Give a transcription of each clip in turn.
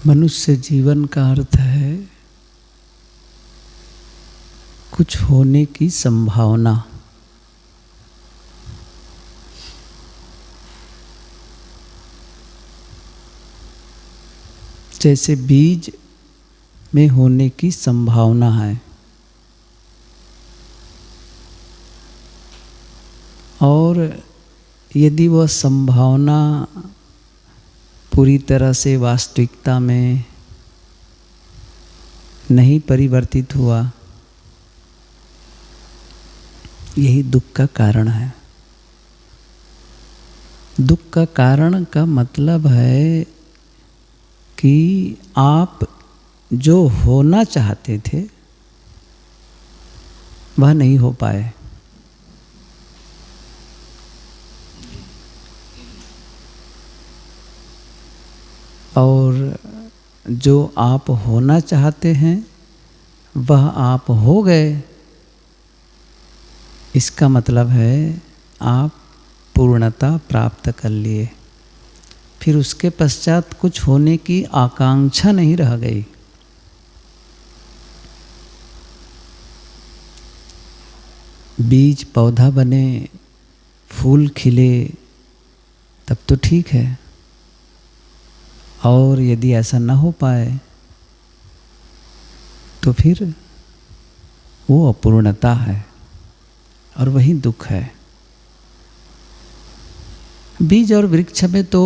मनुष्य जीवन का अर्थ है कुछ होने की संभावना। जैसे बीज में होने की संभावना है और यदि वह संभावना पूरी तरह से वास्तविकता में नहीं परिवर्तित हुआ, यही दुख का कारण है। दुख का कारण का मतलब है कि आप जो होना चाहते थे वह नहीं हो पाए। और जो आप होना चाहते हैं वह आप हो गए। इसका मतलब है आप पूर्णता प्राप्त कर लिए। फिर उसके पश्चात कुछ होने की आकांक्षा नहीं रह गई। बीज पौधा बने, फूल खिले, तब तो ठीक है। और यदि ऐसा न हो पाए तो फिर वो अपूर्णता है और वही दुख है। बीज और वृक्ष में तो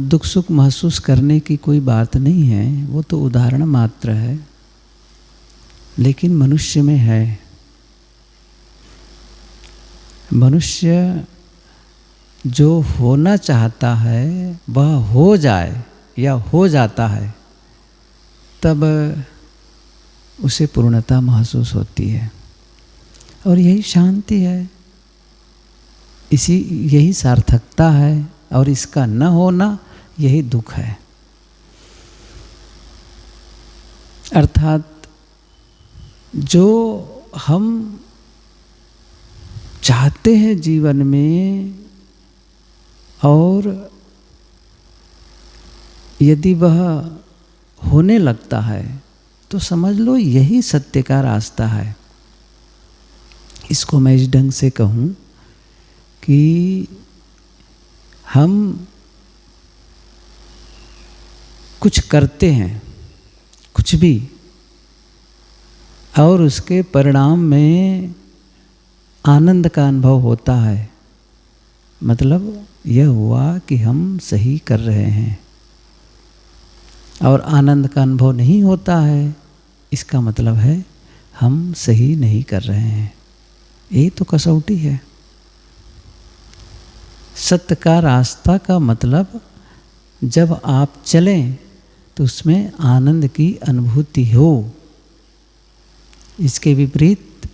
दुख सुख महसूस करने की कोई बात नहीं है, वो तो उदाहरण मात्र है। लेकिन मनुष्य में है। मनुष्य जो होना चाहता है वह हो जाए या हो जाता है, तब उसे पूर्णता महसूस होती है और यही शांति है, यही सार्थकता है। और इसका न होना यही दुख है। अर्थात जो हम चाहते हैं जीवन में और यदि वह होने लगता है तो समझ लो यही सत्य का रास्ता है। इसको मैं इस ढंग से कहूँ कि हम कुछ करते हैं, कुछ भी, और उसके परिणाम में आनंद का अनुभव होता है। मतलब यह हुआ कि हम सही कर रहे हैं। और आनंद का अनुभव नहीं होता है, इसका मतलब है हम सही नहीं कर रहे हैं। यही तो कसौटी है। सत्य का रास्ता का मतलब जब आप चलें तो उसमें आनंद की अनुभूति हो। इसके विपरीत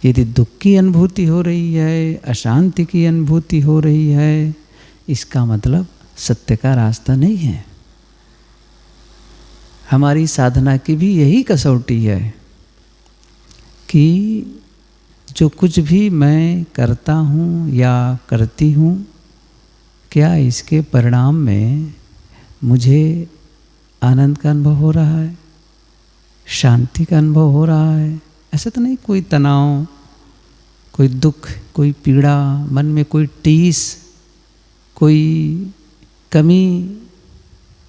यदि दुख की अनुभूति हो रही है, अशांति की अनुभूति हो रही है, इसका मतलब सत्य का रास्ता नहीं है। हमारी साधना की भी यही कसौटी है कि जो कुछ भी मैं करता हूँ या करती हूँ, क्या इसके परिणाम में मुझे आनंद का अनुभव हो रहा है, शांति का अनुभव हो रहा है? ऐसा तो नहीं कोई तनाव, कोई दुख, कोई पीड़ा, मन में कोई टीस, कोई कमी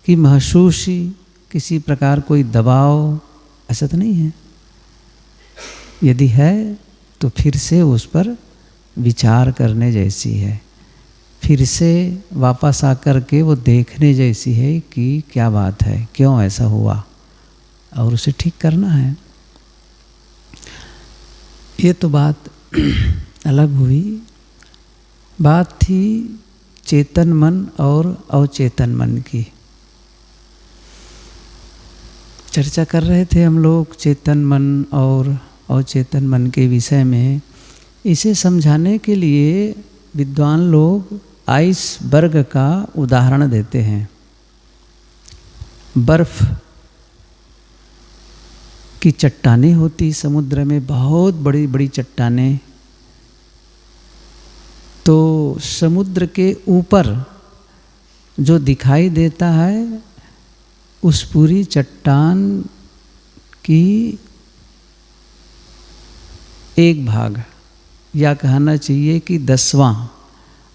की महसूसी, किसी प्रकार कोई दबाव, ऐसा तो नहीं है। यदि है तो फिर से उस पर विचार करने जैसी है, फिर से वापस आकर के वो देखने जैसी है कि क्या बात है, क्यों ऐसा हुआ, और उसे ठीक करना है। ये तो बात अलग हुई। बात थी चेतन मन और अवचेतन मन की। चर्चा कर रहे थे हम लोग चेतन मन और अवचेतन मन के विषय में। इसे समझाने के लिए विद्वान लोग आइसबर्ग का उदाहरण देते हैं। बर्फ की चट्टानें होती समुद्र में, बहुत बड़ी बड़ी चट्टानें। तो समुद्र के ऊपर जो दिखाई देता है उस पूरी चट्टान की एक भाग, या कहना चाहिए कि 10वां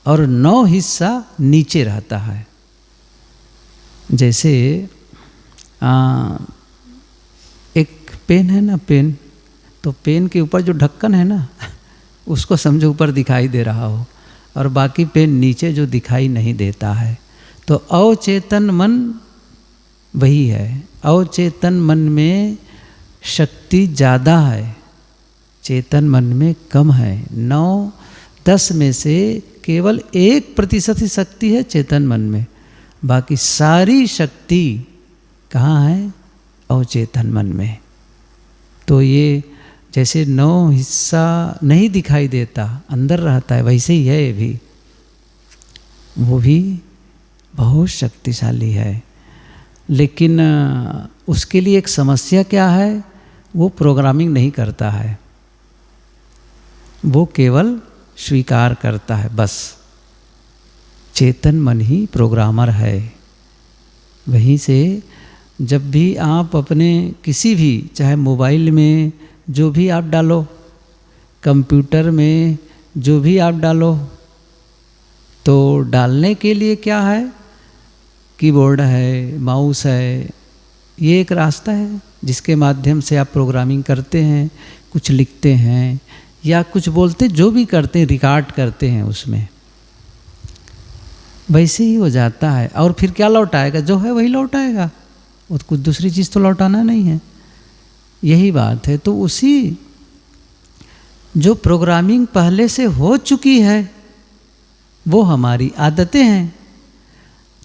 और 9 हिस्सा नीचे रहता है। जैसे एक पेन है ना, पेन, तो पेन के ऊपर जो ढक्कन है ना उसको समझो ऊपर दिखाई दे रहा हो, और बाकी पेन नीचे जो दिखाई नहीं देता है। तो अवचेतन मन वही है। अवचेतन मन में शक्ति ज़्यादा है, चेतन मन में कम है। 9-10 में से केवल 1% ही शक्ति है चेतन मन में, बाकी सारी शक्ति कहाँ है? अवचेतन मन में। तो ये जैसे 9 हिस्सा नहीं दिखाई देता, अंदर रहता है, वैसे ही है ये भी, वो भी बहुत शक्तिशाली है। लेकिन उसके लिए एक समस्या क्या है? वो प्रोग्रामिंग नहीं करता है, वो केवल स्वीकार करता है बस। चेतन मन ही प्रोग्रामर है। वहीं से जब भी आप अपने किसी भी, चाहे मोबाइल में जो भी आप डालो, कंप्यूटर में जो भी आप डालो, तो डालने के लिए क्या है? कीबोर्ड है, माउस है, ये एक रास्ता है जिसके माध्यम से आप प्रोग्रामिंग करते हैं, कुछ लिखते हैं या कुछ बोलते, जो भी करते हैं रिकॉर्ड करते हैं, उसमें वैसे ही हो जाता है। और फिर क्या लौटाएगा? जो है वही लौटाएगा, वो कुछ दूसरी चीज़ तो लौटाना नहीं है। यही बात है। तो उसी जो प्रोग्रामिंग पहले से हो चुकी है वो हमारी आदतें हैं।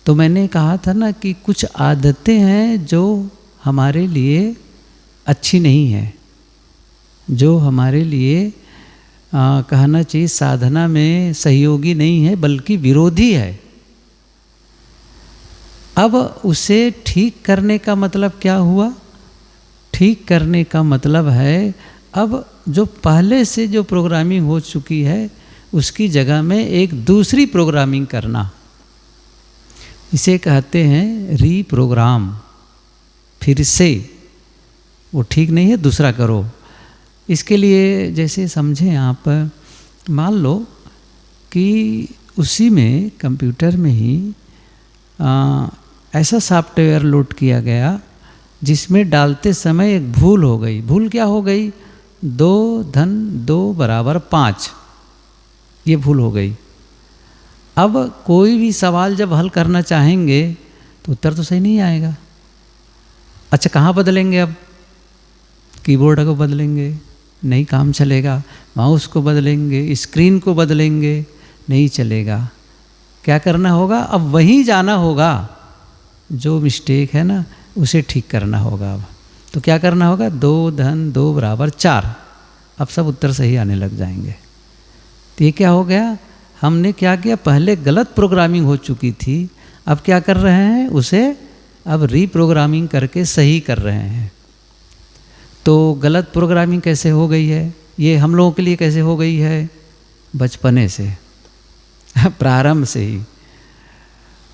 तो मैंने कहा था ना कि कुछ आदतें हैं जो हमारे लिए अच्छी नहीं है, जो हमारे लिए कहना चाहिए साधना में सहयोगी नहीं है, बल्कि विरोधी है। अब उसे ठीक करने का मतलब क्या हुआ? ठीक करने का मतलब है अब जो पहले से जो प्रोग्रामिंग हो चुकी है उसकी जगह में एक दूसरी प्रोग्रामिंग करना। इसे कहते हैं रीप्रोग्राम। फिर से, वो ठीक नहीं है, दूसरा करो। इसके लिए जैसे समझें आप, मान लो कि उसी में कंप्यूटर में ही ऐसा सॉफ्टवेयर लोड किया गया जिसमें डालते समय एक भूल हो गई। भूल क्या हो गई? 2 = 5, ये भूल हो गई। अब कोई भी सवाल जब हल करना चाहेंगे तो उत्तर तो सही नहीं आएगा। अच्छा, कहाँ बदलेंगे? अब कीबोर्ड को बदलेंगे, नहीं काम चलेगा। माउस को बदलेंगे, स्क्रीन को बदलेंगे, नहीं चलेगा। क्या करना होगा? अब वहीं जाना होगा, जो मिस्टेक है ना उसे ठीक करना होगा। अब तो क्या करना होगा? 2 = 4। अब सब उत्तर सही आने लग जाएंगे। तो ये क्या हो गया? हमने क्या किया? पहले गलत प्रोग्रामिंग हो चुकी थी, अब क्या कर रहे हैं? उसे अब रीप्रोग्रामिंग करके सही कर रहे हैं। तो गलत प्रोग्रामिंग कैसे हो गई है? ये हम लोगों के लिए कैसे हो गई है? बचपने से, प्रारंभ से ही।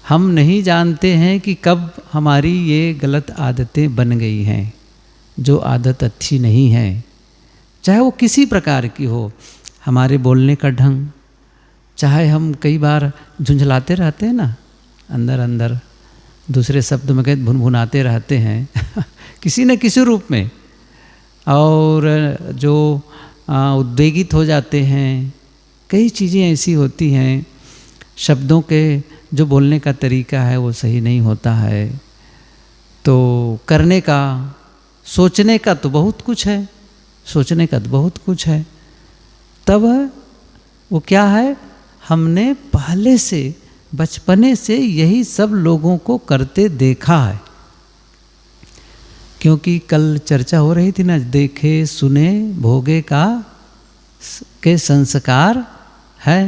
हम नहीं जानते हैं कि कब हमारी ये गलत आदतें बन गई हैं, जो आदत अच्छी नहीं है, चाहे वो किसी प्रकार की हो। हमारे बोलने का ढंग, चाहे हम कई बार झुंझलाते रहते हैं ना, अंदर अंदर दूसरे शब्द में कहते भुनभुनाते रहते हैं किसी न किसी रूप में, और जो उद्वेगित हो जाते हैं। कई चीज़ें ऐसी होती हैं, शब्दों के जो बोलने का तरीका है वो सही नहीं होता है। तो करने का, सोचने का तो बहुत कुछ है, सोचने का तो बहुत कुछ है। तब वो क्या है? हमने पहले से, बचपने से यही सब लोगों को करते देखा है। क्योंकि कल चर्चा हो रही थी ना, देखे सुने भोगे के संस्कार है।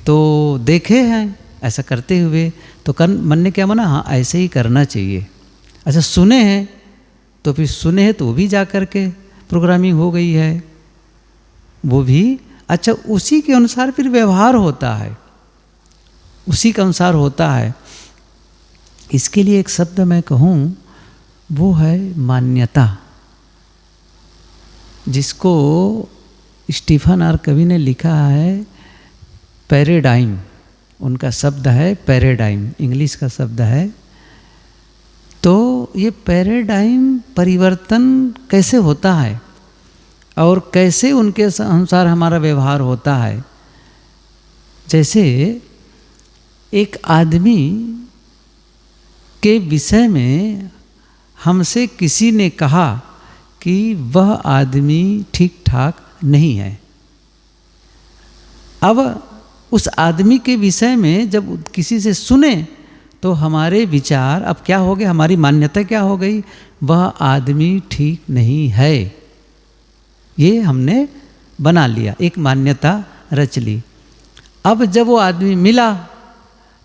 तो देखे हैं ऐसा करते हुए, तो मन ने क्या माना? हाँ, ऐसे ही करना चाहिए। अच्छा, सुने हैं तो फिर सुने हैं तो वो भी जा कर के प्रोग्रामिंग हो गई है, वो भी। अच्छा, उसी के अनुसार फिर व्यवहार होता है, उसी के अनुसार होता है। इसके लिए एक शब्द मैं कहूँ, वो है मान्यता, जिसको स्टीफन आर कवि ने लिखा है पैराडाइम। उनका शब्द है पैराडाइम, इंग्लिश का शब्द है। तो ये पैराडाइम परिवर्तन कैसे होता है और कैसे उनके अनुसार हमारा व्यवहार होता है। जैसे एक आदमी के विषय में हमसे किसी ने कहा कि वह आदमी ठीक ठाक नहीं है। अब उस आदमी के विषय में जब किसी से सुने तो हमारे विचार अब क्या हो गए, हमारी मान्यता क्या हो गई, वह आदमी ठीक नहीं है। ये हमने बना लिया, एक मान्यता रच ली। अब जब वो आदमी मिला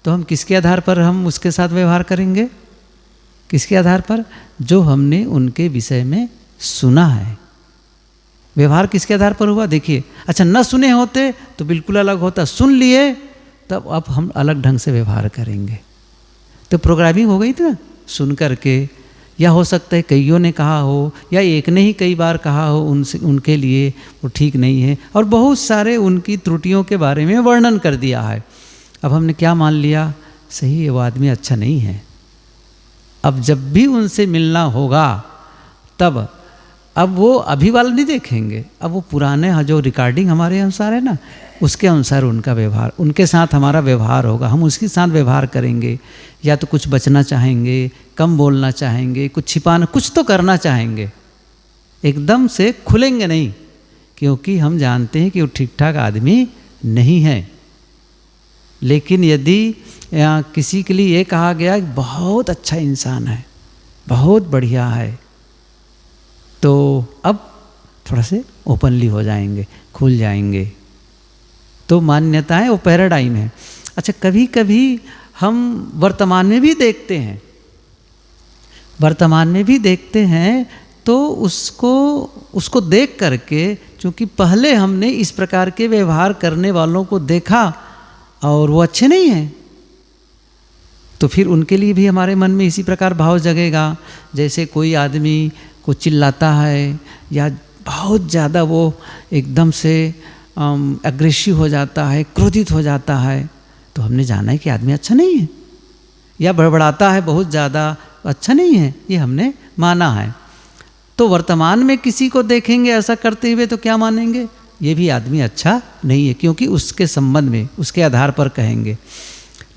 तो हम किसके आधार पर हम उसके साथ व्यवहार करेंगे? किसके आधार पर? जो हमने उनके विषय में सुना है। व्यवहार किसके आधार पर हुआ? देखिए, अच्छा न सुने होते तो बिल्कुल अलग होता, सुन लिए तब अब हम अलग ढंग से व्यवहार करेंगे। तो प्रोग्रामिंग हो गई थी ना, सुन करके, या हो सकता है कईयों ने कहा हो या एक ने ही कई बार कहा हो उनसे, उनके लिए वो ठीक नहीं है, और बहुत सारे उनकी त्रुटियों के बारे में वर्णन कर दिया है। अब हमने क्या मान लिया? सही है, वो आदमी अच्छा नहीं है। अब जब भी उनसे मिलना होगा तब अब वो अभी वाला नहीं देखेंगे, अब वो पुराने जो रिकॉर्डिंग हमारे अनुसार है ना, उसके अनुसार उनका व्यवहार, उनके साथ हमारा व्यवहार होगा, हम उसके साथ व्यवहार करेंगे। या तो कुछ बचना चाहेंगे, कम बोलना चाहेंगे, कुछ छिपाना, कुछ तो करना चाहेंगे। एकदम से खुलेंगे नहीं, क्योंकि हम जानते हैं कि वो ठीक ठाक आदमी नहीं है। लेकिन यदि किसी के लिए ये कहा गया कि बहुत अच्छा इंसान है, बहुत बढ़िया है, तो अब थोड़ा से ओपनली हो जाएंगे, खुल जाएंगे। तो मान्यताएं वो पैराडाइम है। अच्छा, कभी कभी हम वर्तमान में भी देखते हैं, वर्तमान में भी देखते हैं तो उसको देख करके, चूँकि पहले हमने इस प्रकार के व्यवहार करने वालों को देखा और वो अच्छे नहीं हैं, तो फिर उनके लिए भी हमारे मन में इसी प्रकार भाव जगेगा। जैसे कोई आदमी को चिल्लाता है या बहुत ज़्यादा वो एकदम से अग्रेसिव हो जाता है, क्रोधित हो जाता है, तो हमने जाना है कि आदमी अच्छा नहीं है। या बड़बड़ाता है बहुत ज़्यादा, अच्छा नहीं है, ये हमने माना है। तो वर्तमान में किसी को देखेंगे ऐसा करते हुए तो क्या मानेंगे? ये भी आदमी अच्छा नहीं है, क्योंकि उसके संबंध में, उसके आधार पर कहेंगे।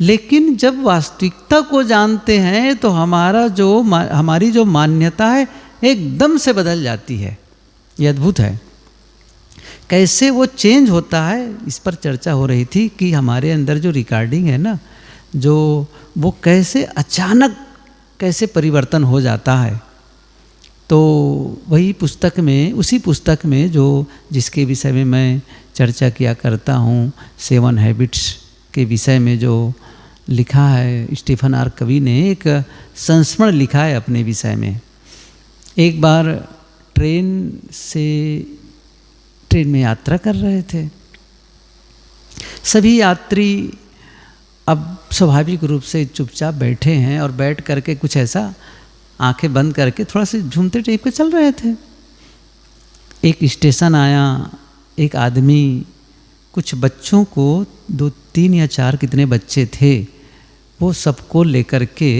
लेकिन जब वास्तविकता को जानते हैं तो हमारी जो मान्यता है एकदम से बदल जाती है। ये अद्भुत है, कैसे वो चेंज होता है। इस पर चर्चा हो रही थी कि हमारे अंदर जो रिकॉर्डिंग है ना, जो वो कैसे अचानक कैसे परिवर्तन हो जाता है। तो वही पुस्तक में, उसी पुस्तक में जो जिसके विषय में मैं चर्चा किया करता हूँ, 7 हैबिट्स के विषय में जो लिखा है, स्टीफन आर कवि ने एक संस्मरण लिखा है अपने विषय में। एक बार ट्रेन में यात्रा कर रहे थे सभी यात्री। अब स्वाभाविक रूप से चुपचाप बैठे हैं और बैठ करके कुछ ऐसा आंखें बंद करके थोड़ा से झूमते टाइप के चल रहे थे। एक स्टेशन आया, एक आदमी कुछ बच्चों को, 2, 3 या 4 कितने बच्चे थे, वो सबको लेकर के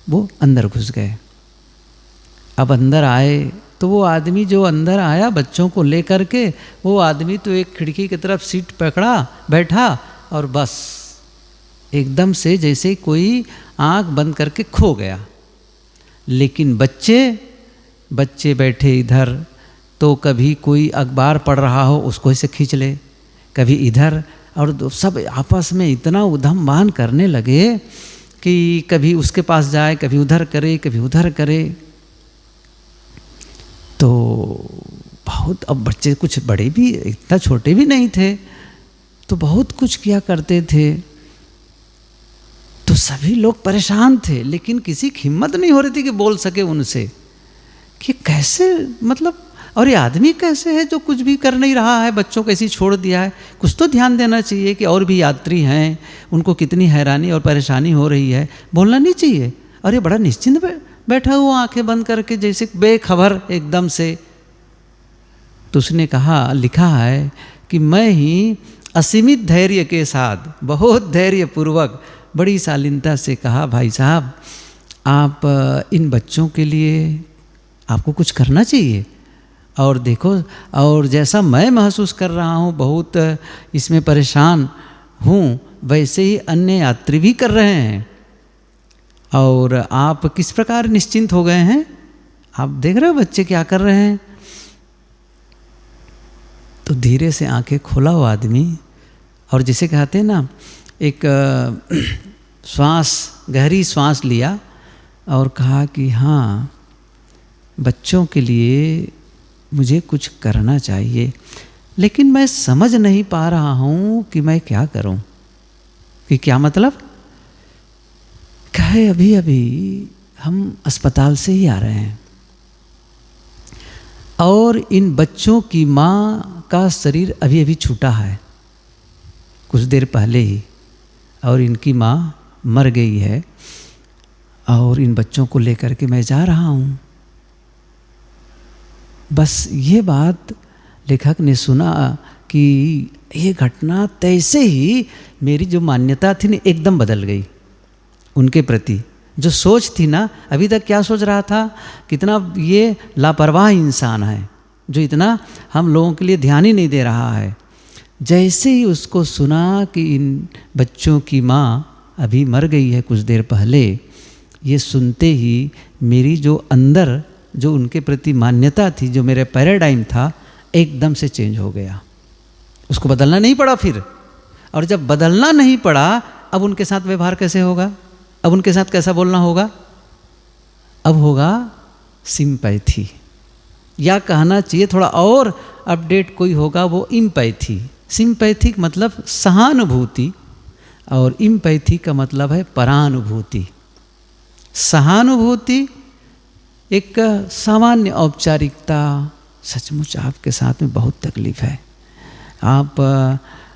वो अंदर घुस गए। अब अंदर आए तो वो आदमी जो अंदर आया बच्चों को लेकर के, वो आदमी तो एक खिड़की की तरफ सीट पकड़ा बैठा और बस एकदम से जैसे कोई आंख बंद करके खो गया। लेकिन बच्चे बैठे इधर, तो कभी कोई अखबार पढ़ रहा हो उसको ऐसे खींच ले, कभी इधर, और सब आपस में इतना उधम करने लगे कि कभी उसके पास जाए, कभी उधर करे, कभी उधर करे। तो बहुत, अब बच्चे कुछ बड़े भी, इतना छोटे भी नहीं थे, तो बहुत कुछ किया करते थे। तो सभी लोग परेशान थे, लेकिन किसी की हिम्मत नहीं हो रही थी कि बोल सके उनसे कि कैसे, मतलब और ये आदमी कैसे है जो कुछ भी कर नहीं रहा है, बच्चों को ऐसे ही छोड़ दिया है। कुछ तो ध्यान देना चाहिए कि और भी यात्री हैं, उनको कितनी हैरानी और परेशानी हो रही है, बोलना नहीं चाहिए। और ये बड़ा निश्चिंत बैठा हुआ आंखें बंद करके, जैसे बेखबर एकदम से। तो उसने कहा, लिखा है कि मैं ही असीमित धैर्य के साथ, बहुत धैर्यपूर्वक, बड़ी शालीनता से कहा, भाई साहब आप इन बच्चों के लिए आपको कुछ करना चाहिए। और देखो, और जैसा मैं महसूस कर रहा हूँ, बहुत इसमें परेशान हूँ, वैसे ही अन्य यात्री भी कर रहे हैं। और आप किस प्रकार निश्चिंत हो गए हैं, आप देख रहे हो बच्चे क्या कर रहे हैं। तो धीरे से आंखें खोला वो आदमी, और जिसे कहते हैं ना, एक गहरी श्वास लिया और कहा कि हाँ, बच्चों के लिए मुझे कुछ करना चाहिए, लेकिन मैं समझ नहीं पा रहा हूँ कि मैं क्या करूँ। कि क्या मतलब? कहे अभी अभी हम अस्पताल से ही आ रहे हैं और इन बच्चों की माँ का शरीर अभी अभी छूटा है, कुछ देर पहले ही, और इनकी माँ मर गई है, और इन बच्चों को लेकर के मैं जा रहा हूँ। बस ये बात लेखक ने सुना कि ये घटना तैसे ही मेरी जो मान्यता थी ना, एकदम बदल गई उनके प्रति। जो सोच थी ना, अभी तक क्या सोच रहा था, कितना ये लापरवाह इंसान है जो इतना हम लोगों के लिए ध्यान ही नहीं दे रहा है। जैसे ही उसको सुना कि इन बच्चों की माँ अभी मर गई है कुछ देर पहले, ये सुनते ही मेरी जो अंदर जो उनके प्रति मान्यता थी, जो मेरा पैराडाइम था, एकदम से चेंज हो गया। उसको बदलना नहीं पड़ा फिर। और जब बदलना नहीं पड़ा, अब उनके साथ व्यवहार कैसे होगा, अब उनके साथ कैसा बोलना होगा? अब होगा सिंपैथी, या कहना चाहिए थोड़ा और अपडेट कोई होगा, वो इम्पैथी। सिंपैथिक मतलब सहानुभूति, और इम्पैथी का मतलब है परानुभूति। सहानुभूति एक सामान्य औपचारिकता, सचमुच आपके साथ में बहुत तकलीफ है। आप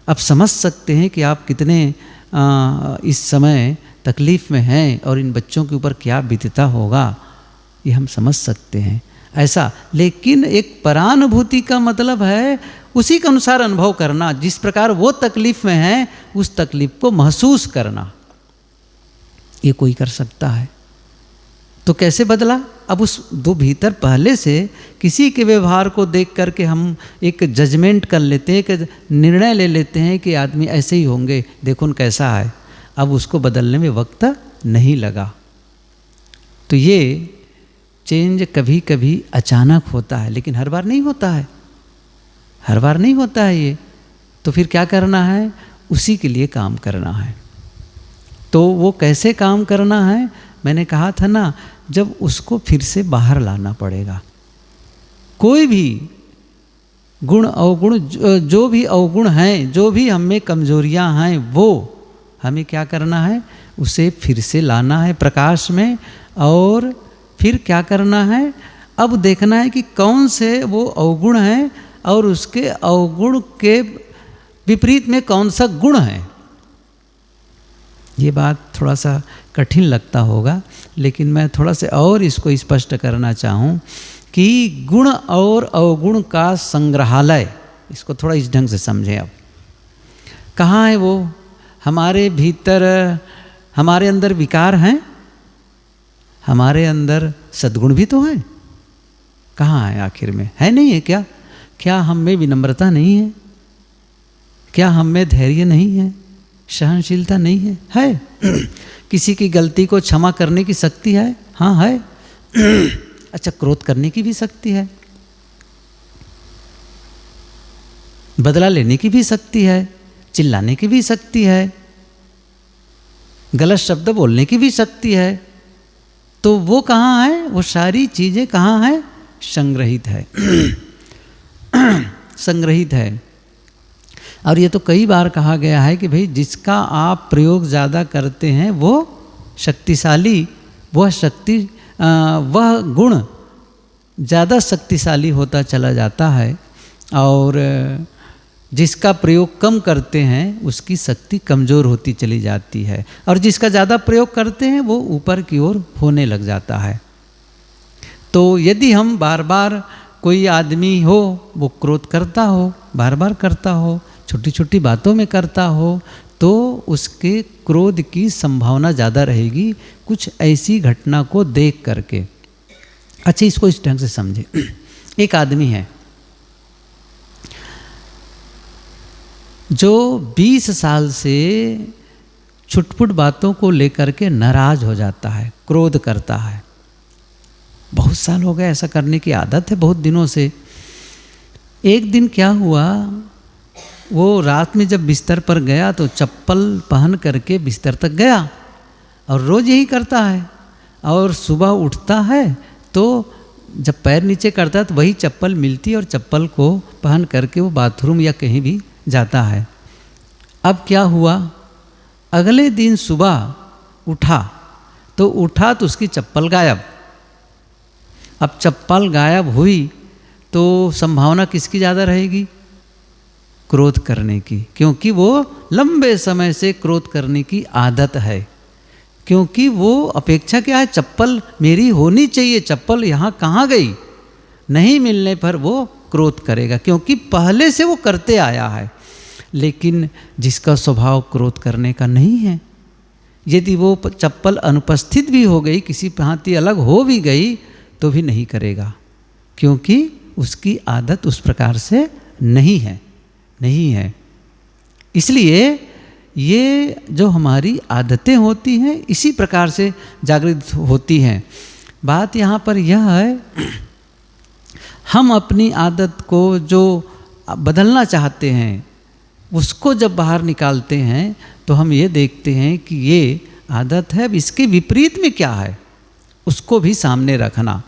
अब समझ सकते हैं कि आप कितने इस समय तकलीफ़ में हैं और इन बच्चों के ऊपर क्या बीतता होगा, ये हम समझ सकते हैं ऐसा। लेकिन एक परानुभूति का मतलब है उसी के अनुसार अनुभव करना, जिस प्रकार वो तकलीफ़ में है उस तकलीफ़ को महसूस करना। ये कोई कर सकता है। तो कैसे बदला? अब उस दो भीतर पहले से किसी के व्यवहार को देख करके हम एक जजमेंट कर लेते हैं, एक निर्णय ले लेते हैं कि आदमी ऐसे ही होंगे, देखो न कैसा है। अब उसको बदलने में वक्त नहीं लगा। तो ये चेंज कभी कभी अचानक होता है, लेकिन हर बार नहीं होता है, हर बार नहीं होता है ये। तो फिर क्या करना है? उसी के लिए काम करना है। तो वो कैसे काम करना है? मैंने कहा था ना, जब उसको फिर से बाहर लाना पड़ेगा। कोई भी गुण अवगुण, जो भी अवगुण हैं, जो भी हम में कमजोरियां हैं, वो हमें क्या करना है? उसे फिर से लाना है प्रकाश में। और फिर क्या करना है? अब देखना है कि कौन से वो अवगुण हैं और उसके अवगुण के विपरीत में कौन सा गुण है। ये बात थोड़ा सा कठिन लगता होगा, लेकिन मैं थोड़ा सा और इसको स्पष्ट करना चाहूँ कि गुण और अवगुण का संग्रहालय, इसको थोड़ा इस ढंग से समझें। अब कहाँ है वो? हमारे भीतर, हमारे अंदर विकार हैं, हमारे अंदर सद्गुण भी तो हैं। कहाँ है आखिर में? है नहीं है क्या? क्या हम में विनम्रता नहीं है? क्या हम में धैर्य नहीं है? सहनशीलता नहीं है? है। किसी की गलती को क्षमा करने की शक्ति है? हाँ है। अच्छा, क्रोध करने की भी शक्ति है, बदला लेने की भी शक्ति है, चिल्लाने की भी शक्ति है, गलत शब्द बोलने की भी शक्ति है। तो वो कहाँ है? वो सारी चीज़ें कहाँ है? संग्रहित है। संग्रहित है। और ये तो कई बार कहा गया है कि भाई जिसका आप प्रयोग ज़्यादा करते हैं वो शक्तिशाली, वह शक्ति, वह गुण ज़्यादा शक्तिशाली होता चला जाता है और जिसका प्रयोग कम करते हैं उसकी शक्ति कमज़ोर होती चली जाती है, और जिसका ज़्यादा प्रयोग करते हैं वो ऊपर की ओर होने लग जाता है। तो यदि हम बार बार, कोई आदमी हो वो क्रोध करता हो, बार बार करता हो, छोटी छोटी बातों में करता हो, तो उसके क्रोध की संभावना ज़्यादा रहेगी कुछ ऐसी घटना को देख करके। अच्छा, इसको इस ढंग से समझे। एक आदमी है जो 20 साल से छुटपुट बातों को लेकर के नाराज हो जाता है, क्रोध करता है। बहुत साल हो गए, ऐसा करने की आदत है बहुत दिनों से। एक दिन क्या हुआ, वो रात में जब बिस्तर पर गया तो चप्पल पहन करके बिस्तर तक गया, और रोज़ यही करता है। और सुबह उठता है तो जब पैर नीचे करता है तो वही चप्पल मिलती है, और चप्पल को पहन करके वो बाथरूम या कहीं भी जाता है। अब क्या हुआ, अगले दिन सुबह उठा तो उसकी चप्पल गायब। अब चप्पल गायब हुई तो संभावना किसकी ज़्यादा रहेगी? क्रोध करने की, क्योंकि वो लंबे समय से क्रोध करने की आदत है। क्योंकि वो अपेक्षा क्या है, चप्पल मेरी होनी चाहिए, चप्पल यहाँ कहाँ गई? नहीं मिलने पर वो क्रोध करेगा, क्योंकि पहले से वो करते आया है। लेकिन जिसका स्वभाव क्रोध करने का नहीं है, यदि वो चप्पल अनुपस्थित भी हो गई, किसी भांति अलग हो भी गई, तो भी नहीं करेगा, क्योंकि उसकी आदत उस प्रकार से नहीं है। इसलिए ये जो हमारी आदतें होती हैं इसी प्रकार से जागृत होती हैं। बात यहाँ पर यह है, हम अपनी आदत को जो बदलना चाहते हैं उसको जब बाहर निकालते हैं तो हम ये देखते हैं कि ये आदत है, अब इसके विपरीत में क्या है उसको भी सामने रखना।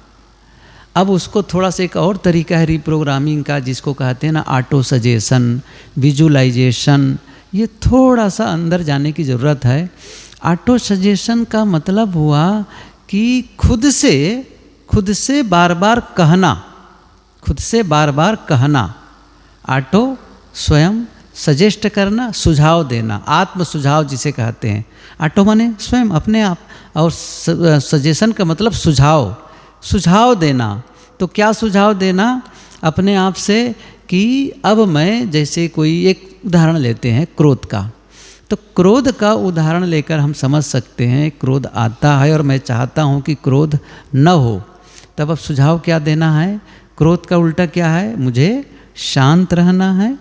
अब उसको थोड़ा सा एक और तरीका है रिप्रोग्रामिंग का, जिसको कहते हैं ना ऑटो सजेशन, विजुलाइजेशन। ये थोड़ा सा अंदर जाने की ज़रूरत है। ऑटो सजेशन का मतलब हुआ कि खुद से बार बार कहना, ऑटो स्वयं, सजेस्ट करना, सुझाव देना, आत्म सुझाव जिसे कहते हैं। ऑटो माने स्वयं अपने आप, और सजेशन का मतलब सुझाव देना। तो क्या सुझाव देना? अपने आप से कि अब मैं, जैसे कोई एक उदाहरण लेते हैं क्रोध का, तो क्रोध का उदाहरण लेकर हम समझ सकते हैं क्रोध आता है और मैं चाहता हूँ कि क्रोध न हो। तब अब सुझाव क्या देना है? क्रोध का उल्टा क्या है? मुझे शांत रहना है,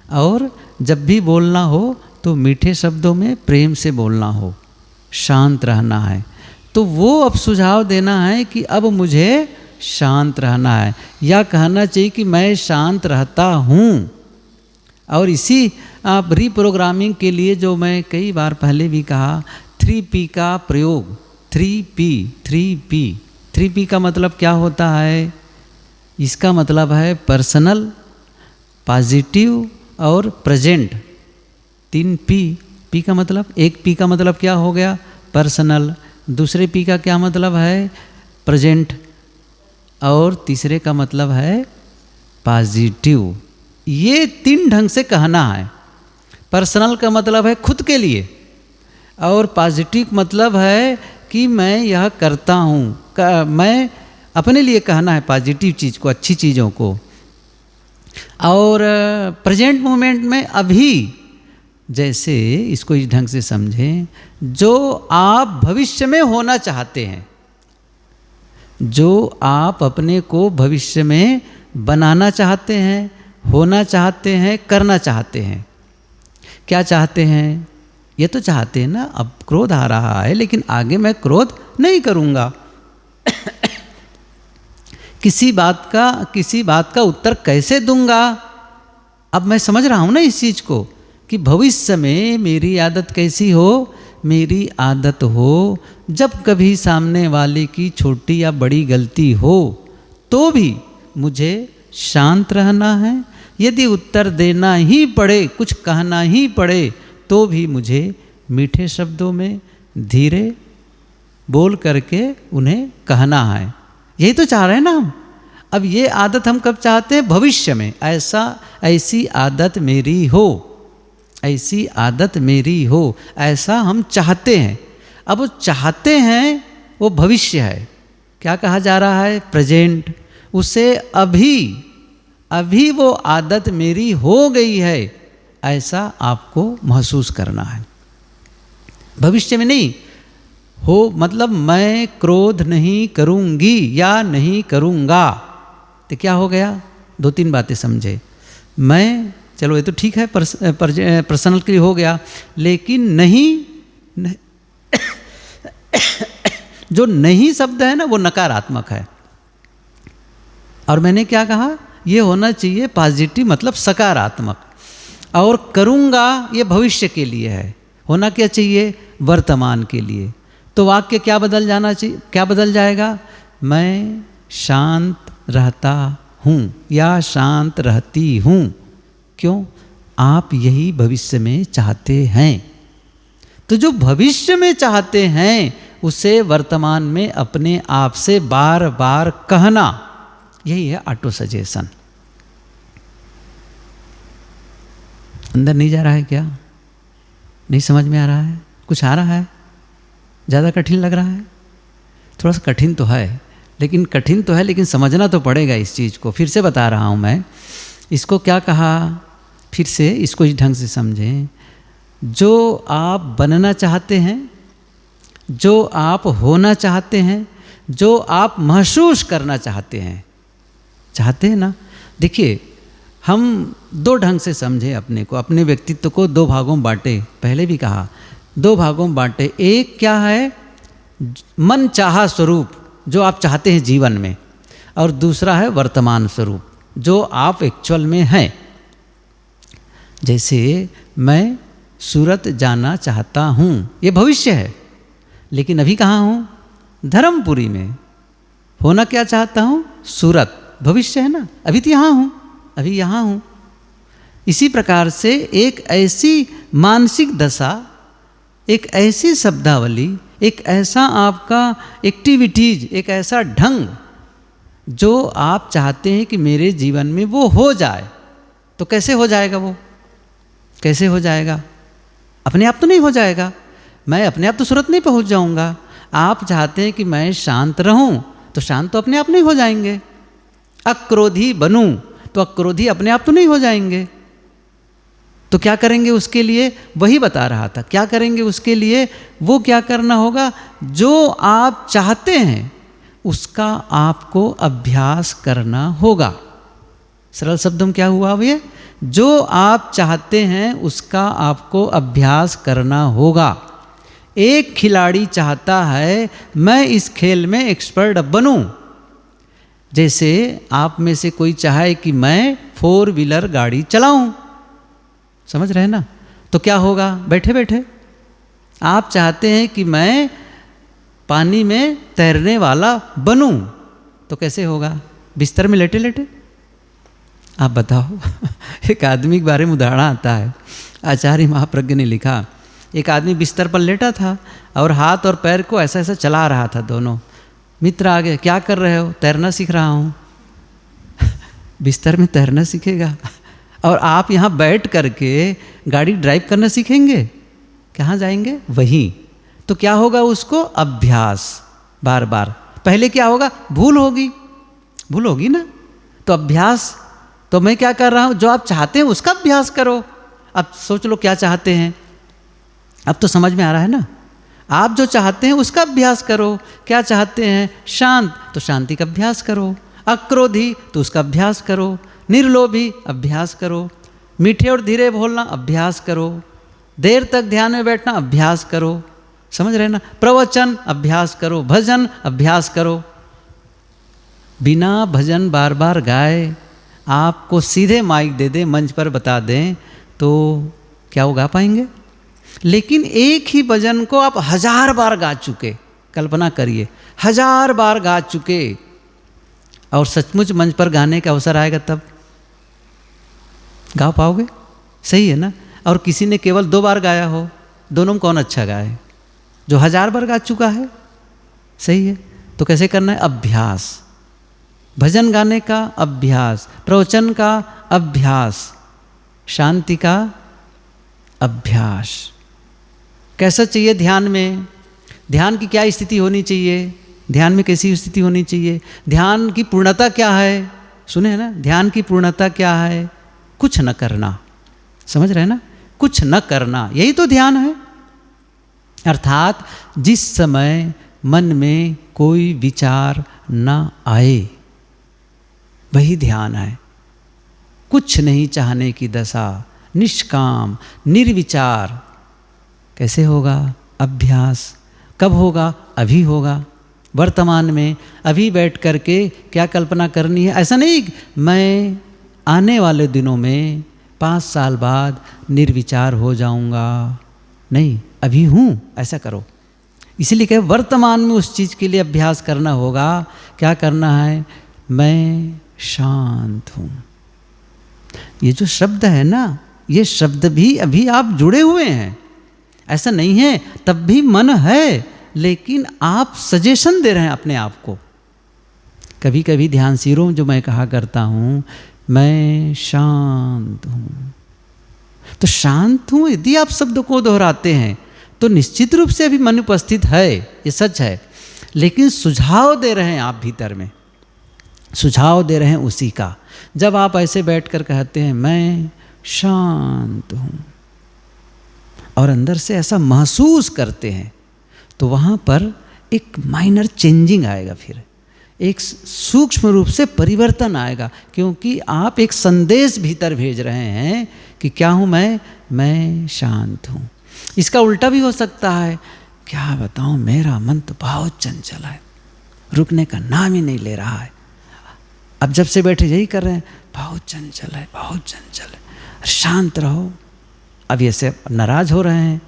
और जब भी बोलना हो तो मीठे शब्दों में प्रेम से बोलना हो, शांत रहना है। तो वो अब सुझाव देना है कि अब मुझे शांत रहना है, या कहना चाहिए कि मैं शांत रहता हूँ। और इसी रिप्रोग्रामिंग के लिए जो मैं कई बार पहले भी कहा, 3P का प्रयोग, 3P का मतलब क्या होता है? इसका मतलब है पर्सनल, पॉजिटिव और प्रेजेंट। 3P का मतलब, एक P का मतलब क्या हो गया? पर्सनल। दूसरे P का क्या मतलब है? प्रेजेंट। और तीसरे का मतलब है पॉजिटिव। ये 3 ढंग से कहना है। पर्सनल का मतलब है खुद के लिए, और पॉजिटिव मतलब है कि मैं यह करता हूँ, मैं अपने लिए कहना है पॉजिटिव चीज़ को, अच्छी चीज़ों को। और प्रेजेंट मोमेंट में अभी, जैसे इसको इस ढंग से समझें, जो आप भविष्य में होना चाहते हैं, जो आप अपने को भविष्य में बनाना चाहते हैं, होना चाहते हैं, करना चाहते हैं। क्या चाहते हैं? ये तो चाहते हैं ना, अब क्रोध आ रहा है लेकिन आगे मैं क्रोध नहीं करूँगा। किसी बात का उत्तर कैसे दूंगा? अब मैं समझ रहा हूँ ना इस चीज़ को, कि भविष्य में मेरी आदत कैसी हो? मेरी आदत हो जब कभी सामने वाले की छोटी या बड़ी गलती हो तो भी मुझे शांत रहना है। यदि उत्तर देना ही पड़े, कुछ कहना ही पड़े, तो भी मुझे मीठे शब्दों में धीरे बोल करके उन्हें कहना है। यही तो चाह रहे हैं ना हम। अब ये आदत हम कब चाहते हैं? भविष्य में ऐसी आदत मेरी हो, ऐसी आदत मेरी हो, ऐसा हम चाहते हैं। अब वो चाहते हैं वो भविष्य है, क्या कहा जा रहा है? प्रेजेंट। उसे अभी वो आदत मेरी हो गई है, ऐसा आपको महसूस करना है, भविष्य में नहीं हो। मतलब मैं क्रोध नहीं करूंगी या नहीं करूंगा, तो क्या हो गया? 2-3 बातें समझे। मैं, चलो ये तो ठीक है, पर्सनल के लिए हो गया, लेकिन नहीं जो नहीं शब्द है ना, वो नकारात्मक है। और मैंने क्या कहा? ये होना चाहिए पॉजिटिव, मतलब सकारात्मक। और करूँगा ये भविष्य के लिए है, होना क्या चाहिए? वर्तमान के लिए। तो वाक्य क्या बदल जाना चाहिए? क्या बदल जाएगा? मैं शांत रहता हूँ या शांत रहती हूँ। क्यों? आप यही भविष्य में चाहते हैं। तो जो भविष्य में चाहते हैं उसे वर्तमान में अपने आप से बार बार कहना, यही है ऑटो सजेशन। अंदर नहीं जा रहा है क्या? नहीं समझ में आ रहा है? कुछ आ रहा है? ज़्यादा कठिन लग रहा है? थोड़ा सा कठिन तो है, लेकिन समझना तो पड़ेगा इस चीज़ को। फिर से बता रहा हूँ मैं, इसको क्या कहा? फिर से इसको इस ढंग से समझें। जो आप बनना चाहते हैं, जो आप होना चाहते हैं, जो आप महसूस करना चाहते हैं ना। देखिए, हम 2 ढंग से समझे अपने को, अपने व्यक्तित्व को 2 भागों में बांटे। पहले भी कहा 2 भागों में बांटे। एक क्या है? मन चाहा स्वरूप, जो आप चाहते हैं जीवन में, और दूसरा है वर्तमान स्वरूप, जो आप एक्चुअल में हैं। जैसे मैं सूरत जाना चाहता हूँ, ये भविष्य है, लेकिन अभी कहाँ हूँ? धर्मपुरी में। होना क्या चाहता हूँ? सूरत, भविष्य है ना, अभी तो यहाँ हूँ, अभी यहाँ हूँ। इसी प्रकार से एक ऐसी मानसिक दशा, एक ऐसी शब्दावली, एक ऐसा आपका एक्टिविटीज, एक ऐसा ढंग जो आप चाहते हैं कि मेरे जीवन में वो हो जाए। तो कैसे हो जाएगा? वो कैसे हो जाएगा? अपने आप तो नहीं हो जाएगा। मैं अपने आप तो सूरत नहीं पहुंच जाऊंगा। आप चाहते हैं कि मैं शांत रहूं, तो शांत तो अपने आप नहीं हो जाएंगे। अक्रोधी बनूं, तो अक्रोधी अपने आप तो नहीं हो जाएंगे। तो क्या करेंगे उसके लिए? वही बता रहा था, क्या करेंगे उसके लिए? वो क्या करना होगा? जो आप चाहते हैं उसका आपको अभ्यास करना होगा। सरल शब्दों में क्या हुआ अब ये? जो आप चाहते हैं उसका आपको अभ्यास करना होगा। एक खिलाड़ी चाहता है मैं इस खेल में एक्सपर्ट बनूं। जैसे आप में से कोई चाहे कि मैं 4 व्हीलर गाड़ी चलाऊं, समझ रहे हैं ना? तो क्या होगा? बैठे बैठे आप चाहते हैं कि मैं पानी में तैरने वाला बनूं, तो कैसे होगा? बिस्तर में लेटे लेटे। आप बताओ। एक आदमी के बारे में उदाहरण आता है, आचार्य महाप्रज्ञ ने लिखा। एक आदमी बिस्तर पर लेटा था और हाथ और पैर को ऐसा ऐसा चला रहा था दोनों। मित्र आ गए, क्या कर रहे हो? तैरना सीख रहा हूँ। बिस्तर में तैरना सीखेगा और आप यहाँ बैठ करके गाड़ी ड्राइव करना सीखेंगे? कहाँ जाएंगे? वहीं। तो क्या होगा? उसको अभ्यास, बार बार। पहले क्या होगा? भूल होगी ना। तो अभ्यास, तो मैं क्या कर रहा हूँ? जो आप चाहते हैं उसका अभ्यास करो। अब सोच लो क्या चाहते हैं। अब तो समझ में आ रहा है ना? आप जो चाहते हैं उसका अभ्यास करो। क्या चाहते हैं? शांत, तो शांति का अभ्यास करो। अक्रोधी, तो उसका अभ्यास करो। निर्लोभी, अभ्यास करो। मीठे और धीरे बोलना, अभ्यास करो। देर तक ध्यान में बैठना, अभ्यास करो। समझ रहे ना? प्रवचन, अभ्यास करो। भजन, अभ्यास करो। बिना भजन बार बार गाए, आपको सीधे माइक दे दें, मंच पर बता दें, तो क्या वो गा पाएंगे? लेकिन एक ही भजन को आप 1000 बार गा चुके, कल्पना करिए, 1000 बार गा चुके, और सचमुच मंच पर गाने का अवसर आएगा तब गा पाओगे? सही है ना? और किसी ने केवल 2 बार गाया हो, दोनों में कौन अच्छा गाए? जो 1000 बार गा चुका है। सही है। तो कैसे करना है? अभ्यास। भजन गाने का अभ्यास, प्रवचन का अभ्यास, शांति का अभ्यास। कैसा चाहिए ध्यान में? ध्यान की क्या स्थिति होनी चाहिए? ध्यान में कैसी स्थिति होनी चाहिए? ध्यान की पूर्णता क्या है? सुने है ना, ध्यान की पूर्णता क्या है? कुछ न करना। समझ रहे हैं ना? कुछ न करना, यही तो ध्यान है। अर्थात जिस समय मन में कोई विचार न आए, वही ध्यान है। कुछ नहीं चाहने की दशा, निष्काम, निर्विचार। कैसे होगा? अभ्यास। कब होगा? अभी होगा, वर्तमान में। अभी बैठ करके क्या कल्पना करनी है? ऐसा नहीं मैं आने वाले दिनों में 5 साल बाद निर्विचार हो जाऊंगा, नहीं, अभी हूँ, ऐसा करो। इसीलिए कहे वर्तमान में उस चीज़ के लिए अभ्यास करना होगा। क्या करना है? मैं शांत हूँ। ये जो शब्द है ना, ये शब्द भी अभी आप जुड़े हुए हैं, ऐसा नहीं है। तब भी मन है, लेकिन आप सजेशन दे रहे हैं अपने आप को। कभी कभी ध्यान शिविरों जो मैं कहा करता हूँ, मैं शांत हूँ, तो शांत हूँ यदि आप शब्द को दोहराते हैं तो निश्चित रूप से अभी मन उपस्थित है, ये सच है। लेकिन सुझाव दे रहे हैं आप भीतर में, सुझाव दे रहे हैं उसी का। जब आप ऐसे बैठ कर कहते हैं मैं शांत हूँ, और अंदर से ऐसा महसूस करते हैं, तो वहाँ पर एक माइनर चेंजिंग आएगा, फिर एक सूक्ष्म रूप से परिवर्तन आएगा, क्योंकि आप एक संदेश भीतर भेज रहे हैं कि क्या हूँ मैं शांत हूँ। इसका उल्टा भी हो सकता है, क्या बताऊँ, मेरा मन तो बहुत चंचल है, रुकने का नाम ही नहीं ले रहा है। अब जब से बैठे यही कर रहे हैं, बहुत चंचल है, बहुत चंचल है, शांत रहो। अब ये से नाराज हो रहे हैं,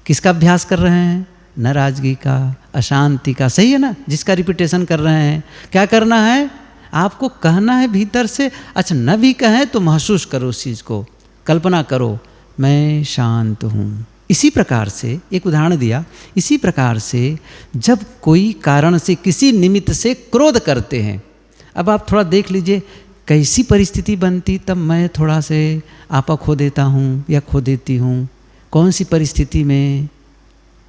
किसका अभ्यास कर रहे हैं? नाराजगी का, अशांति का। सही है ना? जिसका रिपीटेशन कर रहे हैं। क्या करना है? आपको कहना है भीतर से। अच्छा, न भी कहें तो महसूस करो उस चीज़ को, कल्पना करो, मैं शांत हूँ। इसी प्रकार से एक उदाहरण दिया, इसी प्रकार से जब कोई कारण से, किसी निमित्त से क्रोध करते हैं, अब आप थोड़ा देख लीजिए कैसी परिस्थिति बनती तब मैं थोड़ा से आपा खो देता हूँ या खो देती हूँ। कौन सी परिस्थिति में?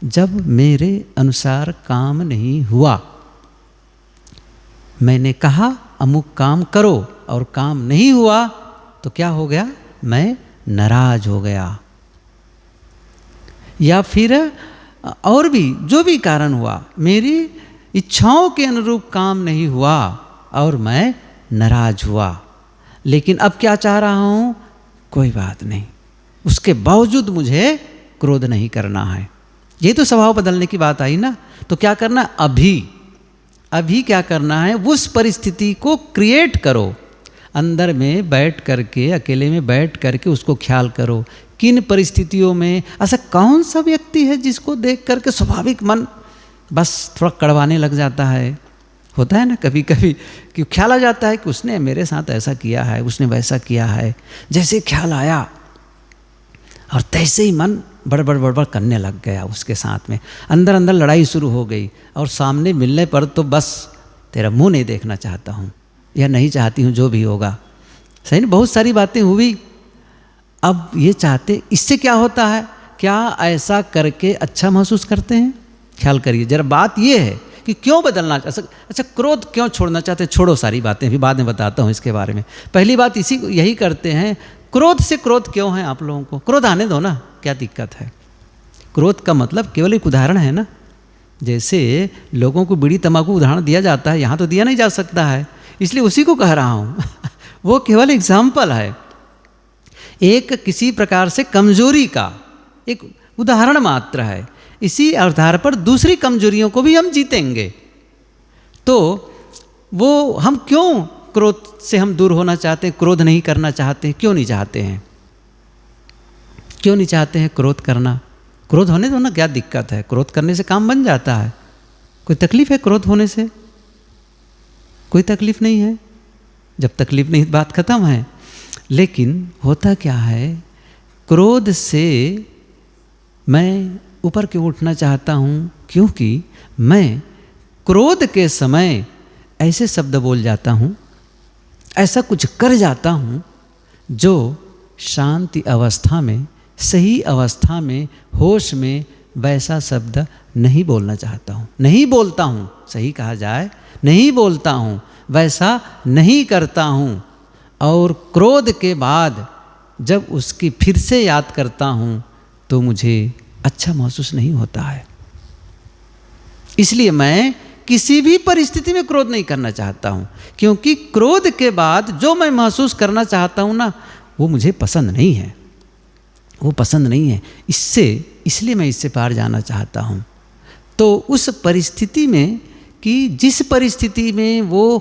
जब मेरे अनुसार काम नहीं हुआ, मैंने कहा अमुक काम करो और काम नहीं हुआ, तो क्या हो गया? मैं नाराज हो गया। या फिर और भी जो भी कारण हुआ, मेरी इच्छाओं के अनुरूप काम नहीं हुआ और मैं नाराज हुआ। लेकिन अब क्या चाह रहा हूँ? कोई बात नहीं, उसके बावजूद मुझे क्रोध नहीं करना है। ये तो स्वभाव बदलने की बात आई ना। तो क्या करना? अभी क्या करना है? उस परिस्थिति को क्रिएट करो, अंदर में बैठ करके, अकेले में बैठ करके उसको ख्याल करो। किन परिस्थितियों में ऐसा कौन सा व्यक्ति है जिसको देख करके स्वाभाविक मन बस थोड़ा कड़वाने लग जाता है? होता है ना कभी कभी कि ख्याल आ जाता है कि उसने मेरे साथ ऐसा किया है, उसने वैसा किया है। जैसे ख्याल आया और तैसे ही मन बड़बड़ करने लग गया उसके साथ में, अंदर अंदर लड़ाई शुरू हो गई। और सामने मिलने पर तो बस तेरा मुंह नहीं देखना चाहता हूँ या नहीं चाहती हूँ, जो भी होगा। सही ना? बहुत सारी बातें हुई। अब ये चाहते, इससे क्या होता है? क्या ऐसा करके अच्छा महसूस करते हैं? ख्याल करिए जरा। बात ये है कि क्यों बदलना, अच्छा क्रोध क्यों छोड़ना चाहते हैं? छोड़ो सारी बातें, अभी बाद में बताता हूँ इसके बारे में। पहली बात यही करते हैं, क्रोध से क्रोध क्यों है आप लोगों को? क्रोध आने दो ना, क्या दिक्कत है? क्रोध का मतलब केवल एक उदाहरण है ना। जैसे लोगों को बीड़ी तंबाकू उदाहरण दिया जाता है, यहाँ तो दिया नहीं जा सकता है, इसलिए उसी को कह रहा हूँ वो केवल एग्जाम्पल है, एक किसी प्रकार से कमजोरी का एक उदाहरण मात्र है। इसी आधार पर दूसरी कमजोरियों को भी हम जीतेंगे। तो वो हम क्यों क्रोध से हम दूर होना चाहते हैं, क्रोध नहीं करना चाहते हैं? क्यों नहीं चाहते हैं? क्यों नहीं चाहते हैं क्रोध करना? क्रोध होने दो ना, क्या दिक्कत है? क्रोध करने से काम बन जाता है। कोई तकलीफ है क्रोध होने से? कोई तकलीफ नहीं है। जब तकलीफ नहीं बात खत्म है। लेकिन होता क्या है, क्रोध से मैं ऊपर क्यों उठना चाहता हूँ? क्योंकि मैं क्रोध के समय ऐसे शब्द बोल जाता हूँ, ऐसा कुछ कर जाता हूँ जो शांति अवस्था में, सही अवस्था में, होश में वैसा शब्द नहीं बोलना चाहता हूँ, नहीं बोलता हूँ, सही कहा जाए नहीं बोलता हूँ, वैसा नहीं करता हूँ। और क्रोध के बाद जब उसकी फिर से याद करता हूँ तो मुझे अच्छा महसूस नहीं होता है। इसलिए मैं किसी भी परिस्थिति में क्रोध नहीं करना चाहता हूँ, क्योंकि क्रोध के बाद जो मैं महसूस करना चाहता हूँ ना, वो मुझे पसंद नहीं है, वो पसंद नहीं है। इसलिए मैं इससे पार जाना चाहता हूँ। तो उस परिस्थिति में, कि जिस परिस्थिति में वो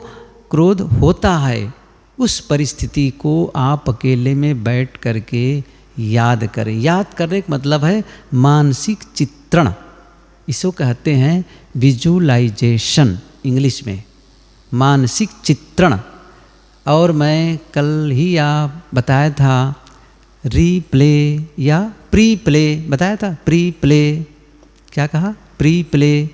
क्रोध होता है, उस परिस्थिति को आप अकेले में बैठ करके याद करें। याद करने का मतलब है मानसिक चित्रण, इसको कहते हैं विजुअलाइजेशन इंग्लिश में, मानसिक चित्रण। और मैं कल ही बताया था रीप्ले या प्री प्ले, बताया था प्री प्ले, क्या कहा, प्री प्ले।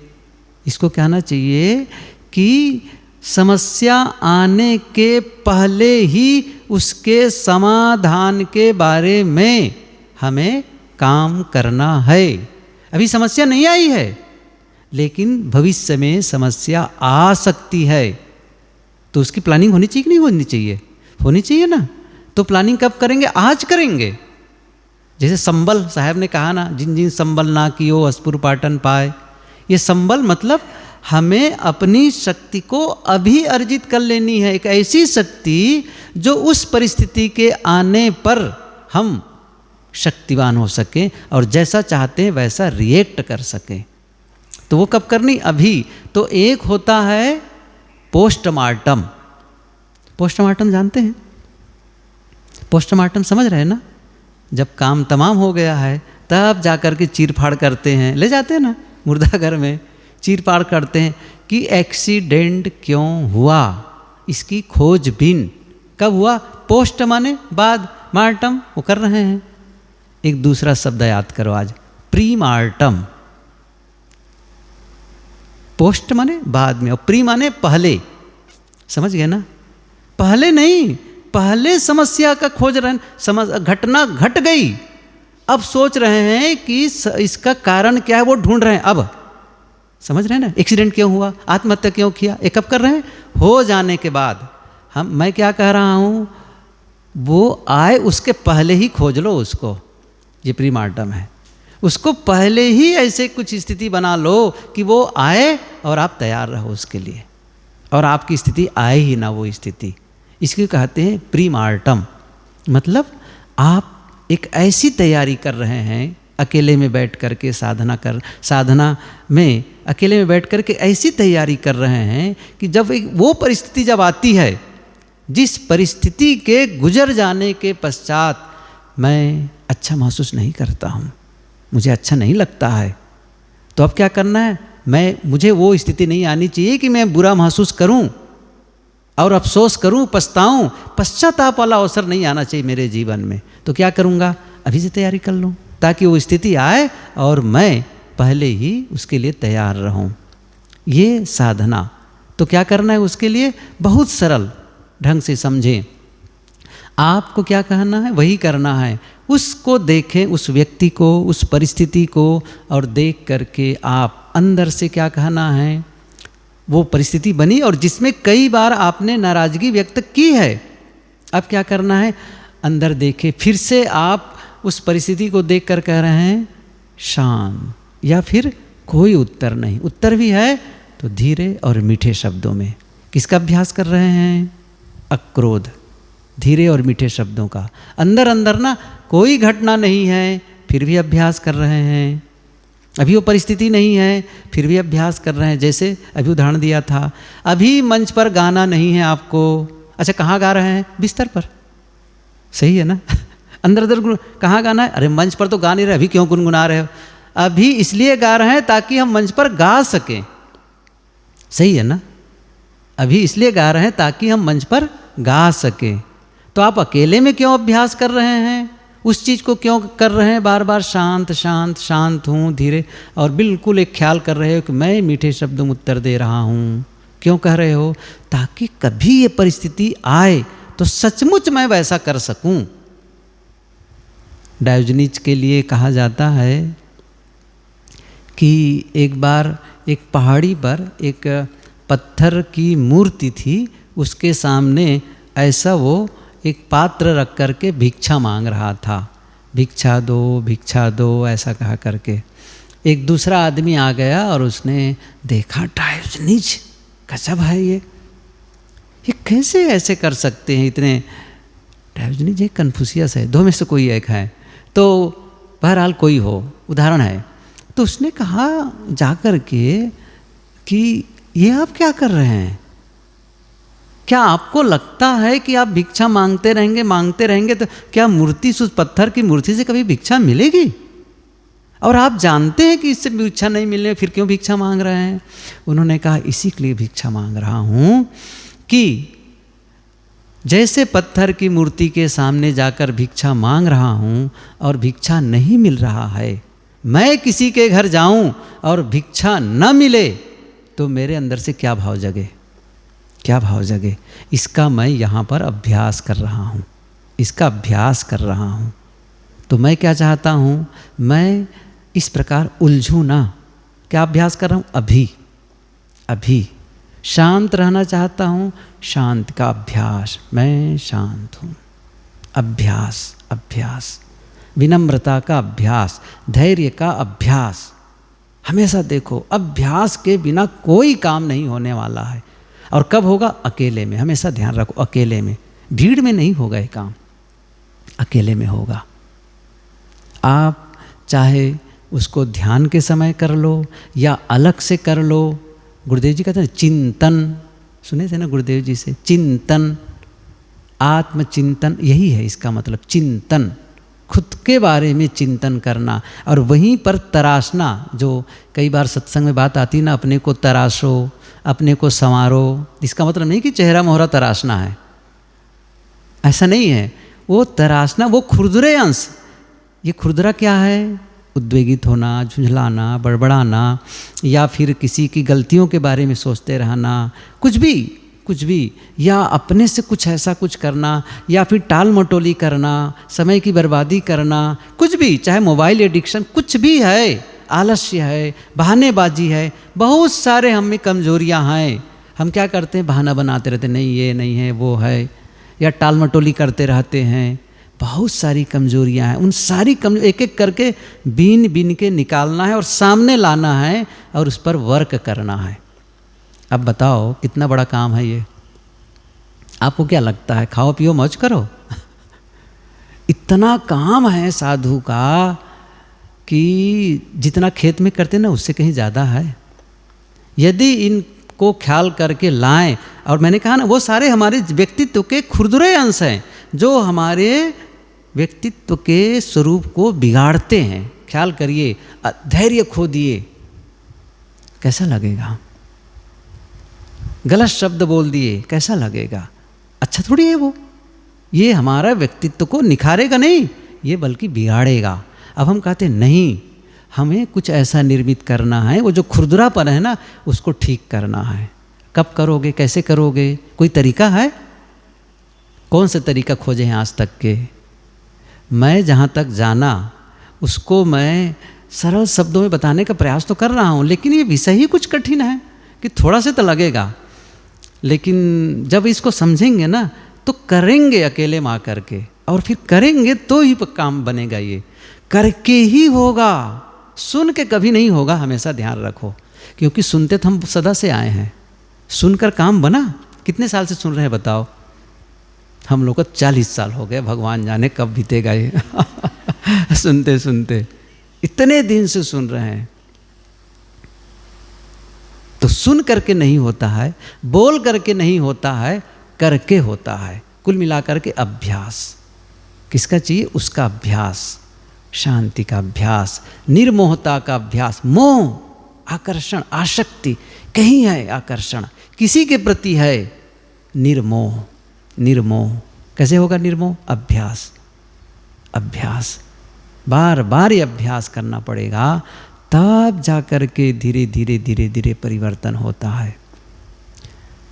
इसको कहना चाहिए कि समस्या आने के पहले ही उसके समाधान के बारे में हमें काम करना है। अभी समस्या नहीं आई है, लेकिन भविष्य में समस्या आ सकती है, तो उसकी प्लानिंग होनी चाहिए कि नहीं होनी चाहिए? होनी चाहिए ना। तो प्लानिंग कब करेंगे? आज करेंगे। जैसे संबल साहब ने कहा ना, जिन जिन संबल ना कियो अस्पुर पाटन पाए। ये संबल मतलब हमें अपनी शक्ति को अभी अर्जित कर लेनी है, एक ऐसी शक्ति जो उस परिस्थिति के आने पर हम शक्तिवान हो सकें और जैसा चाहते हैं वैसा रिएक्ट कर सकें। तो वो कब करनी? अभी। तो एक होता है पोस्टमार्टम। पोस्टमार्टम जानते हैं? पोस्टमार्टम समझ रहे हैं ना? जब काम तमाम हो गया है तब जाकर के चीर फाड़ करते हैं, ले जाते हैं ना मुर्दा घर में, चीर फाड़ करते हैं कि एक्सीडेंट क्यों हुआ, इसकी खोजबीन कब हुआ? पोस्ट माने बाद, मार्टम वो कर रहे हैं। एक दूसरा शब्द याद करो आज, प्री मार्टम। पोस्ट माने बाद में और प्री माने पहले, समझ गए ना? पहले नहीं, पहले समस्या का खोज रहे हैं, घटना घट गई, अब सोच रहे हैं कि इसका कारण क्या है, वो ढूंढ रहे हैं। अब समझ रहे हैं ना? एक्सीडेंट क्यों हुआ, आत्महत्या क्यों किया, ये कब कर रहे हैं? हो जाने के बाद। मैं क्या कह रहा हूँ, वो आए उसके पहले ही खोज लो उसको, ये प्रीमार्टम है। उसको पहले ही ऐसे कुछ स्थिति बना लो कि वो आए और आप तैयार रहो उसके लिए, और आपकी स्थिति आए ही ना वो स्थिति। इसको कहते हैं प्रीमार्टम। मतलब आप एक ऐसी तैयारी कर रहे हैं, अकेले में बैठ करके साधना में अकेले में बैठ करके ऐसी तैयारी कर रहे हैं कि जब वो परिस्थिति जब आती है, जिस परिस्थिति के गुजर जाने के पश्चात मैं अच्छा महसूस नहीं करता हूँ, मुझे अच्छा नहीं लगता है, तो अब क्या करना है? मुझे वो स्थिति नहीं आनी चाहिए कि मैं बुरा महसूस करूँ और अफसोस करूँ, पछताऊँ। पश्चाताप वाला अवसर नहीं आना चाहिए मेरे जीवन में। तो क्या करूँगा? अभी से तैयारी कर लूँ ताकि वो स्थिति आए और मैं पहले ही उसके लिए तैयार रहूँ। ये साधना। तो क्या करना है उसके लिए? बहुत सरल ढंग से समझें। आपको क्या कहना है वही करना है। उसको देखें, उस व्यक्ति को, उस परिस्थिति को, और देख करके आप अंदर से क्या कहना है। वो परिस्थिति बनी और जिसमें कई बार आपने नाराज़गी व्यक्त की है, अब क्या करना है? अंदर देखें, फिर से आप उस परिस्थिति को देख कर कह रहे हैं शांत, या फिर कोई उत्तर नहीं, उत्तर भी है तो धीरे और मीठे शब्दों में। किसका अभ्यास कर रहे हैं? अक्रोध, धीरे और मीठे शब्दों का। अंदर अंदर ना कोई घटना नहीं है, फिर भी अभ्यास कर रहे हैं। अभी वो परिस्थिति नहीं है, फिर भी अभ्यास कर रहे हैं। जैसे अभी उदाहरण दिया था, अभी मंच पर गाना नहीं है आपको। अच्छा, कहाँ गा रहे हैं? बिस्तर पर। सही है ना? अंदर अंदर कहाँ गाना है? अरे मंच पर तो गा नहीं रहे, अभी क्यों गुनगुना रहे हो? अभी इसलिए गा रहे हैं ताकि हम मंच पर गा सकें। सही है ना? अभी इसलिए गा रहे हैं ताकि हम मंच पर गा सकें। तो आप अकेले में क्यों अभ्यास कर रहे हैं? उस चीज़ को क्यों कर रहे हैं? बार बार शांत शांत शांत हूँ, धीरे, और बिल्कुल एक ख्याल कर रहे हो कि मैं मीठे शब्दों में उत्तर दे रहा हूँ। क्यों कह रहे हो? ताकि कभी ये परिस्थिति आए तो सचमुच मैं वैसा कर सकूं। डायोजनीज के लिए कहा जाता है कि एक बार एक पहाड़ी पर एक पत्थर की मूर्ति थी, उसके सामने ऐसा वो एक पात्र रख करके भिक्षा मांग रहा था, भिक्षा दो ऐसा कहा करके। एक दूसरा आदमी आ गया और उसने देखा डायोजनीज गजब है ये कैसे ऐसे कर सकते हैं इतने। डायोजनीज एक कन्फ्यूशियस है, दो में से कोई एक है, तो बहरहाल कोई हो, उदाहरण है। तो उसने कहा जाकर के कि ये आप क्या कर रहे हैं? क्या आपको लगता है कि आप भिक्षा मांगते रहेंगे तो क्या मूर्ति उस पत्थर की मूर्ति से कभी भिक्षा मिलेगी? और आप जानते हैं कि इससे भिक्षा नहीं मिलने, फिर क्यों भिक्षा मांग रहे हैं? उन्होंने कहा इसी के लिए भिक्षा मांग रहा हूँ कि जैसे पत्थर की मूर्ति के सामने जाकर भिक्षा मांग रहा हूँ और भिक्षा नहीं मिल रहा है, मैं किसी के घर जाऊँ और भिक्षा न मिले तो मेरे अंदर से क्या भाव जगे, क्या भाव जगे। इसका मैं यहाँ पर अभ्यास कर रहा हूँ, इसका अभ्यास कर रहा हूँ। तो मैं क्या चाहता हूँ, मैं इस प्रकार उलझूँ ना। क्या अभ्यास कर रहा हूँ? अभी शांत रहना चाहता हूँ, शांत का अभ्यास, मैं शांत हूँ। अभ्यास, विनम्रता का अभ्यास, धैर्य का अभ्यास। हमेशा देखो अभ्यास के बिना कोई काम नहीं होने वाला है। और कब होगा? अकेले में। हमेशा ध्यान रखो, अकेले में, भीड़ में नहीं होगा ये काम, अकेले में होगा। आप चाहे उसको ध्यान के समय कर लो या अलग से कर लो। गुरुदेव जी कहते हैं चिंतन, सुने थे ना गुरुदेव जी से, चिंतन, आत्मचिंतन, यही है इसका मतलब, चिंतन, खुद के बारे में चिंतन करना और वहीं पर तराशना। जो कई बार सत्संग में बात आती ना, अपने को तराशो, अपने को संवारो। इसका मतलब नहीं कि चेहरा मोहरा तराशना है, ऐसा नहीं है। वो तराशना, वो खुरदुरे अंश। ये खुरदुरा क्या है? उद्वेगित होना, झुंझलाना, बड़बड़ाना, या फिर किसी की गलतियों के बारे में सोचते रहना, कुछ भी, या अपने से कुछ ऐसा कुछ करना, या फिर टाल मटोली करना, समय की बर्बादी करना, कुछ भी, चाहे मोबाइल एडिक्शन, कुछ भी है, आलस्य है, बहानेबाजी है, बहुत सारे हम में कमजोरियां हैं। हम क्या करते हैं? बहाना बनाते रहते, नहीं ये नहीं है, वो है, या टाल मटोली करते रहते हैं। बहुत सारी कमजोरियां हैं, उन सारी एक एक करके बीन के निकालना है और सामने लाना है और उस पर वर्क करना है। अब बताओ कितना बड़ा काम है ये। आपको क्या लगता है? खाओ पियो मौज करो इतना काम है साधु का कि जितना खेत में करते ना उससे कहीं ज़्यादा है। यदि इनको ख्याल करके लाएं, और मैंने कहा ना वो सारे हमारे व्यक्तित्व के खुरदुरे अंश हैं जो हमारे व्यक्तित्व के स्वरूप को बिगाड़ते हैं। ख्याल करिए, धैर्य खो दिए, कैसा लगेगा? गलत शब्द बोल दिए, कैसा लगेगा? अच्छा थोड़ी है वो, ये हमारा व्यक्तित्व को निखारेगा नहीं, ये बल्कि बिगाड़ेगा। अब हम कहते नहीं, हमें कुछ ऐसा निर्मित करना है, वो जो खुरदुरापन है ना उसको ठीक करना है। कब करोगे? कैसे करोगे? कोई तरीका है? कौन से तरीका खोजे हैं आज तक के? मैं जहाँ तक जाना उसको मैं सरल शब्दों में बताने का प्रयास तो कर रहा हूँ, लेकिन ये विषय ही कुछ कठिन है कि थोड़ा से तो लगेगा, लेकिन जब इसको समझेंगे ना तो करेंगे अकेले में आकर के, और फिर करेंगे तो ही काम बनेगा। ये करके ही होगा, सुन के कभी नहीं होगा, हमेशा ध्यान रखो। क्योंकि सुनते तो हम सदा से आए हैं, सुनकर काम बना। कितने साल से सुन रहे हैं बताओ? हम लोग को 40 साल हो गए, भगवान जाने कब बीतेगा ये सुनते सुनते, इतने दिन से सुन रहे हैं। तो सुन करके नहीं होता है, बोल करके नहीं होता है, करके होता है। कुल मिलाकर के अभ्यास किसका चाहिए? उसका अभ्यास, शांति का अभ्यास, निर्मोहता का अभ्यास। मोह, आकर्षण, आसक्ति, कहीं है आकर्षण, किसी के प्रति है, निर्मोह। निर्मोह कैसे होगा? निर्मोह अभ्यास, बार बार ये अभ्यास करना पड़ेगा, तब जाकर के धीरे धीरे परिवर्तन होता है।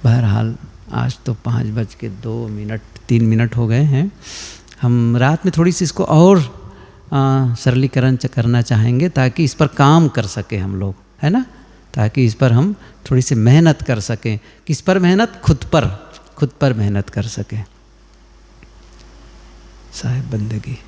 बहरहाल आज तो 5:02 हो गए हैं। हम रात में थोड़ी सी इसको और सरलीकरण करना चाहेंगे ताकि इस पर काम कर सकें हम लोग, है ना, ताकि इस पर हम थोड़ी सी मेहनत कर सकें। किस पर मेहनत? खुद पर मेहनत कर सकें। साहिब बंदगी।